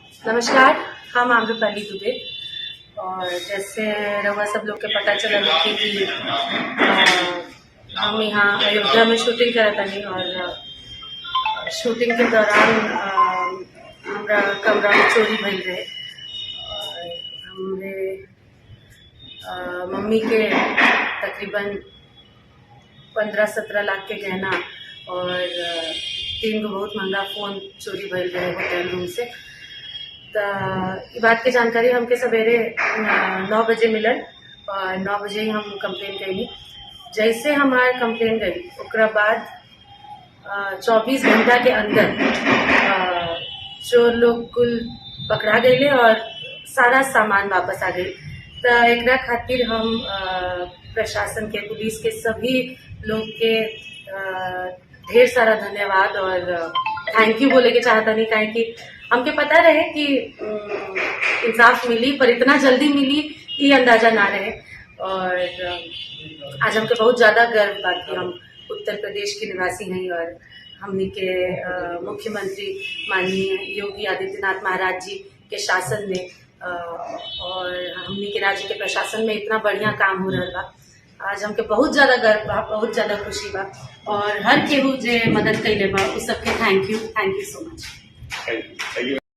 नमस्कार, हम आम्रपाली दुबे। और जैसे रउआ सब लोग के पता चलल कि हम यहाँ अयोध्या में शूटिंग करत तनी और शूटिंग के दौरान हमरा कमरा में चोरी भइल रहे। और हमरे मम्मी के तकरीबन 15-17 लाख के गहना और 3 गो बहुत महंगा फ़ोन चोरी भइल रहे होटल रूम से। तो ये बात की जानकारी हमके सवेरे 9 बजे मिलल और 9 बजे ही हम कंप्लेन कैली। जैसे हमार कंप्लेन गई ओकरा बाद 24 घंटा के अंदर चोर लोग कुल पकड़ा गए और सारा सामान वापस आ गई। तो एकरा खातिर हम प्रशासन के, पुलिस के सभी लोग के ढेर सारा धन्यवाद और थैंक यू बोले के चाहता नहीं, काहे कि हमके पता रहे कि इंसाफ मिली, पर इतना जल्दी मिली ये अंदाजा ना रहे। और आज हमके बहुत ज़्यादा गर्व बा कि हम उत्तर प्रदेश के निवासी हैं और हमनी के मुख्यमंत्री माननीय योगी आदित्यनाथ महाराज जी के शासन में और हमनी के राज्य के प्रशासन में इतना बढ़िया काम हो रहा बा। आज हमके बहुत ज़्यादा गर्व बा, बहुत ज़्यादा खुशी बा और हर केहू जे मदद कैले बा उस सबके thank you so much. Thank you.